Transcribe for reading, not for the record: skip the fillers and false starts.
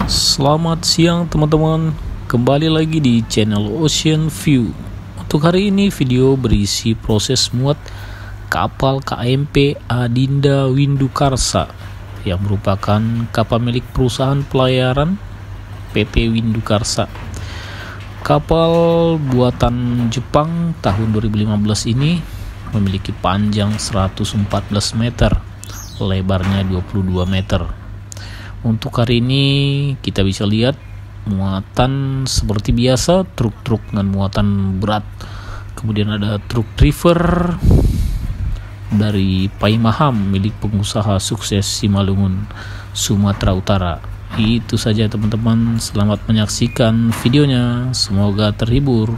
Selamat siang teman-teman, kembali lagi di channel Ocean View. Untuk hari ini video berisi proses muat kapal KMP Adinda Windu Karsa yang merupakan kapal milik perusahaan pelayaran PT Windu Karsa. Kapal buatan Jepang tahun 2015 ini memiliki panjang 114 meter, lebarnya 22 meter. Untuk hari ini kita bisa lihat muatan seperti biasa, truk-truk dengan muatan berat. Kemudian ada truk driver dari Paimaham milik pengusaha sukses Simalungun, Sumatera Utara. Itu saja teman-teman, selamat menyaksikan videonya, semoga terhibur.